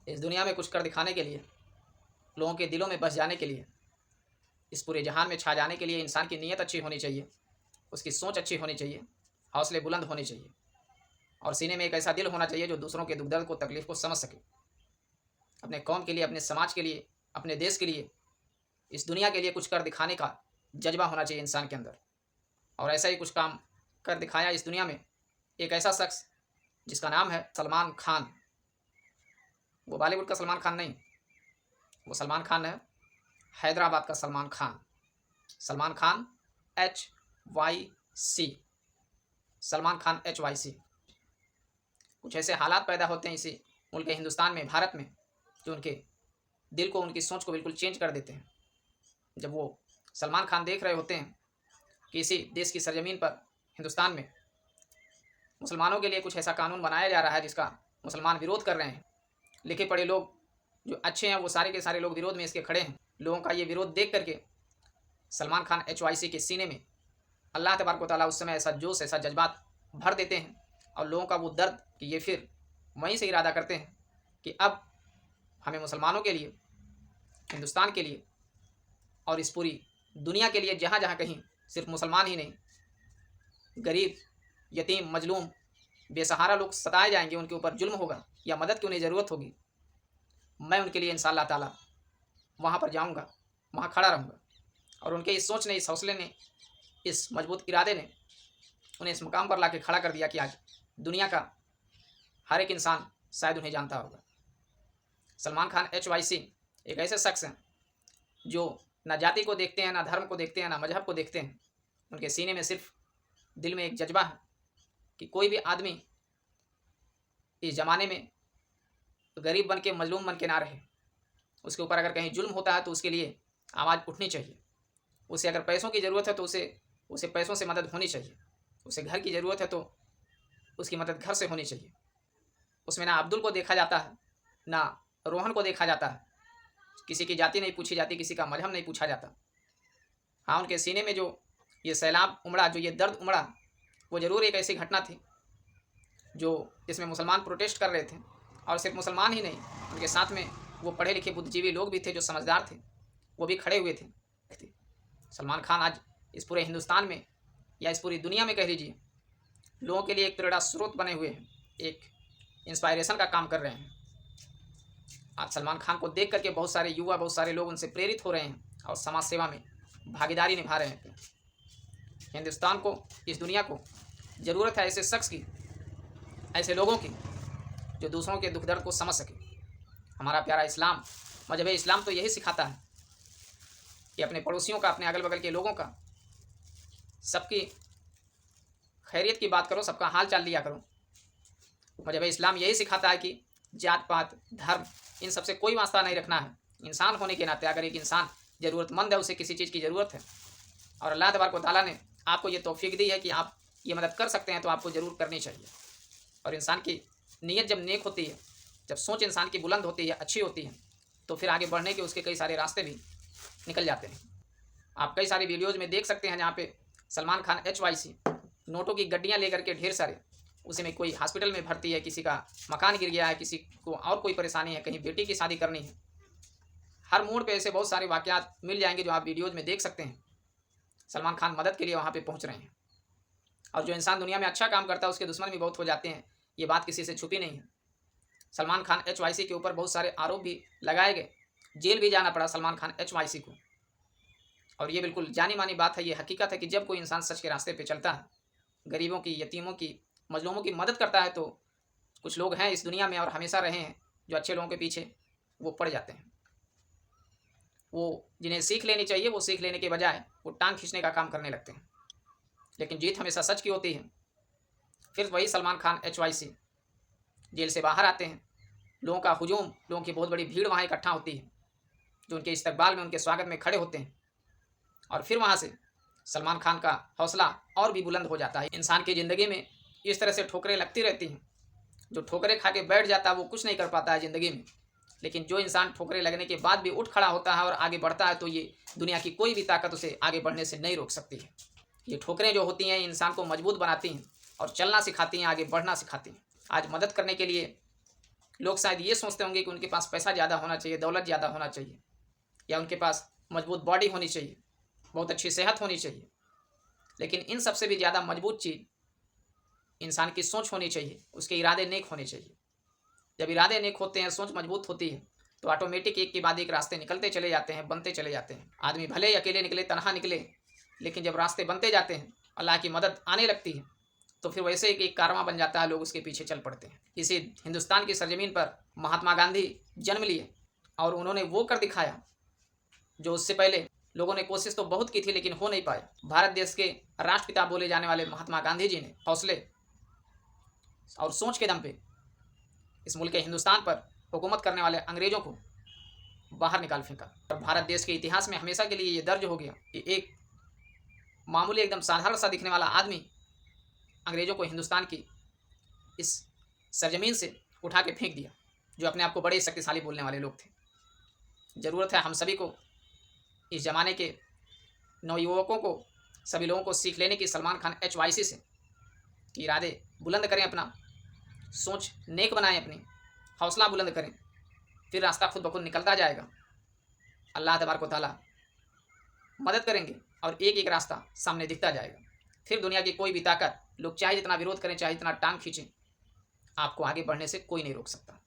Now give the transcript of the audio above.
इस दुनिया में कुछ कर दिखाने के लिए, लोगों के दिलों में बस जाने के लिए, इस पूरे जहान में छा जाने के लिए इंसान की नीयत अच्छी होनी चाहिए, उसकी सोच अच्छी होनी चाहिए, हौसले बुलंद होने चाहिए और सीने में एक ऐसा दिल होना चाहिए जो दूसरों के दुख दर्द को, तकलीफ को समझ सके। अपने कौम के लिए, अपने समाज के लिए, अपने देश के लिए, इस दुनिया के लिए कुछ कर दिखाने का जज्बा होना चाहिए इंसान के अंदर। और ऐसा ही कुछ काम कर दिखाया इस दुनिया में एक ऐसा शख्स जिसका नाम है सलमान खान। वो बॉलीवुड का सलमान खान नहीं, वो सलमान खान है हैदराबाद का सलमान खान। Salman Khan HYC, Salman Khan HYC। कुछ ऐसे हालात पैदा होते हैं इसी मुल्क हिंदुस्तान में, भारत में, जो उनके दिल को, उनकी सोच को बिल्कुल चेंज कर देते हैं। जब वो सलमान खान देख रहे होते हैं कि इसी देश की सरजमीन पर, हिंदुस्तान में, मुसलमानों के लिए कुछ ऐसा कानून बनाया जा रहा है जिसका मुसलमान विरोध कर रहे हैं। लिखे पढ़े लोग जो अच्छे हैं वो सारे के सारे लोग विरोध में इसके खड़े हैं। लोगों का ये विरोध देख करके सलमान खान HYC के सीने में अल्लाह तबारक व तआला उस समय ऐसा जोश, ऐसा जज्बात भर देते हैं और लोगों का वो दर्द कि ये फिर वहीं से इरादा करते हैं कि अब हमें मुसलमानों के लिए, हिंदुस्तान के लिए और इस पूरी दुनिया के लिए, जहाँ जहाँ कहीं सिर्फ मुसलमान ही नहीं, गरीब, यतीम, मजलूम, बेसहारा लोग सताए जाएंगे, उनके ऊपर जुल्म होगा या मदद की उन्हें ज़रूरत होगी, मैं उनके लिए इंशाअल्लाह ताला वहाँ पर जाऊँगा, वहाँ खड़ा रहूँगा। और उनके इस सोच ने, इस हौसले ने, इस मजबूत इरादे ने उन्हें इस मुकाम पर ला के खड़ा कर दिया कि आज दुनिया का हर एक इंसान शायद उन्हें जानता होगा। सलमान खान HYC एक ऐसे शख्स हैं जो ना जाति को देखते हैं, ना धर्म को देखते हैं, ना मजहब को देखते हैं। उनके सीने में सिर्फ दिल में एक जज्बा है कि कोई भी आदमी इस ज़माने में गरीब बन के, मजलूम बन के ना रहे। उसके ऊपर अगर कहीं जुल्म होता है तो उसके लिए आवाज़ उठनी चाहिए। उसे अगर पैसों की ज़रूरत है तो उसे पैसों से मदद होनी चाहिए। उसे घर की ज़रूरत है तो उसकी मदद घर से होनी चाहिए। उसमें ना अब्दुल को देखा जाता है, ना रोहन को देखा जाता है। किसी की जाति नहीं पूछी जाती, किसी का मजहब नहीं पूछा जाता। हाँ, उनके सीने में जो ये सैलाब उमड़ा, जो ये दर्द उमड़ा, वो ज़रूर एक ऐसी घटना थी जो जिसमें मुसलमान प्रोटेस्ट कर रहे थे। और सिर्फ मुसलमान ही नहीं, उनके साथ में वो पढ़े लिखे बुद्धिजीवी लोग भी थे जो समझदार थे, वो भी खड़े हुए थे। सलमान खान आज इस पूरे हिंदुस्तान में या इस पूरी दुनिया में कह लीजिए, लोगों के लिए एक प्रेरणा स्रोत बने हुए हैं, एक इंस्पायरेशन का काम कर रहे हैं। आज सलमान खान को देख करके बहुत सारे युवा, बहुत सारे लोग उनसे प्रेरित हो रहे हैं और समाज सेवा में भागीदारी निभा रहे हैं। हिंदुस्तान को, इस दुनिया को ज़रूरत है ऐसे शख्स की, ऐसे लोगों की जो दूसरों के दुख दर्द को समझ सके। हमारा प्यारा इस्लाम, मजहब इस्लाम तो यही सिखाता है कि अपने पड़ोसियों का, अपने अगल बगल के लोगों का, सबकी खैरियत की बात करो, सबका हाल चाल लिया करो। मजहब इस्लाम यही सिखाता है कि जात पात, धर्म, इन सबसे कोई वास्ता नहीं रखना है। इंसान होने के नाते अगर एक इंसान ज़रूरतमंद है, उसे किसी चीज़ की ज़रूरत है और अल्लाह तबारक व तआला ने आपको ये तौफीक दी है कि आप ये मदद कर सकते हैं, तो आपको ज़रूर करनी चाहिए। और इंसान की नीयत जब नेक होती है, जब सोच इंसान की बुलंद होती है, अच्छी होती है, तो फिर आगे बढ़ने के उसके कई सारे रास्ते भी निकल जाते हैं। आप कई सारी वीडियोज़ में देख सकते हैं जहाँ पे सलमान खान HYC नोटों की गड्डियाँ लेकर के ढेर सारे, उसी में कोई हॉस्पिटल में भर्ती है, किसी का मकान गिर गया है, किसी को और कोई परेशानी है, कहीं बेटी की शादी करनी है। हर मोड़ पे ऐसे बहुत सारे वाक़यात मिल जाएंगे जो आप वीडियोज़ में देख सकते हैं। सलमान खान मदद के लिए वहाँ पे पहुँच रहे हैं। और जो इंसान दुनिया में अच्छा काम करता है उसके दुश्मन भी बहुत हो जाते हैं, ये बात किसी से छुपी नहीं है। सलमान खान HYC के ऊपर बहुत सारे आरोप भी लगाए गए, जेल भी जाना पड़ा सलमान खान HYC को। और ये बिल्कुल जानी मानी बात है, ये हकीकत है कि जब कोई इंसान सच के रास्ते पे चलता है, गरीबों की, यतीमों की, मजलूमों की मदद करता है, तो कुछ लोग हैं इस दुनिया में और हमेशा रहे हैं जो अच्छे लोगों के पीछे वो पड़ जाते हैं। वो जिन्हें सीख लेनी चाहिए वो सीख लेने के बजाय वो टांग खींचने का काम करने लगते हैं। लेकिन जीत हमेशा सच की होती है। फिर वही सलमान खान HYC जेल से बाहर आते हैं, लोगों का हुजूम, लोगों की बहुत बड़ी भीड़ वहाँ इकट्ठा होती है जो उनके इस्तकबाल में, उनके स्वागत में खड़े होते हैं। और फिर वहाँ से सलमान खान का हौसला और भी बुलंद हो जाता है। इंसान की ज़िंदगी में इस तरह से ठोकरें लगती रहती हैं। जो ठोकरें खा के बैठ जाता है वो कुछ नहीं कर पाता है ज़िंदगी में। लेकिन जो इंसान ठोकरें लगने के बाद भी उठ खड़ा होता है और आगे बढ़ता है, तो ये दुनिया की कोई भी ताकत उसे आगे बढ़ने से नहीं रोक सकती है। ये ठोकरें जो होती हैं इंसान को मजबूत बनाती हैं और चलना सिखाती हैं, आगे बढ़ना सिखाती हैं। आज मदद करने के लिए लोग शायद ये सोचते होंगे कि उनके पास पैसा ज़्यादा होना चाहिए, दौलत ज़्यादा होना चाहिए, या उनके पास मजबूत बॉडी होनी चाहिए, बहुत अच्छी सेहत होनी चाहिए। लेकिन इन सबसे भी ज़्यादा मजबूत चीज़ इंसान की सोच होनी चाहिए, उसके इरादे नेक होने चाहिए। जब इरादे नेक होते हैं, सोच मजबूत होती है, तो ऑटोमेटिक एक के बाद एक रास्ते निकलते चले जाते हैं, बनते चले जाते हैं। आदमी भले ही अकेले निकले, तनहा निकले, लेकिन जब रास्ते बनते जाते हैं, अल्लाह की मदद आने लगती है, तो फिर वैसे एक कारवां बन जाता है, लोग उसके पीछे चल पड़ते हैं। इसी हिंदुस्तान की सरजमीन पर महात्मा गांधी जन्म लिए और उन्होंने वो कर दिखाया जो उससे पहले लोगों ने कोशिश तो बहुत की थी, लेकिन हो नहीं पाया। भारत देश के राष्ट्रपिता बोले जाने वाले महात्मा गांधी जी ने हौसले और सोच के दम पे इस मुल्क हिंदुस्तान पर हुकूमत करने वाले अंग्रेजों को बाहर निकाल फेंका। और भारत देश के इतिहास में हमेशा के लिए ये दर्ज हो गया कि एक मामूली एकदम साधारण सा दिखने वाला आदमी अंग्रेजों को हिंदुस्तान की इस सरजमीन से उठा के फेंक दिया, जो अपने आप को बड़े शक्तिशाली बोलने वाले लोग थे। ज़रूरत है हम सभी को, इस ज़माने के नवयुवकों को, सभी लोगों को सीख लेने की सलमान खान HYC से, कि इरादे बुलंद करें, अपना सोच नेक बनाएं, अपनी हौसला बुलंद करें, फिर रास्ता खुद ब खुद निकलता जाएगा। अल्लाह तबारक व तआला मदद करेंगे और एक एक रास्ता सामने दिखता जाएगा। फिर दुनिया की कोई भी ताकत, लोग चाहे जितना विरोध करें, चाहे जितना टांग खींचें, आपको आगे बढ़ने से कोई नहीं रोक सकता।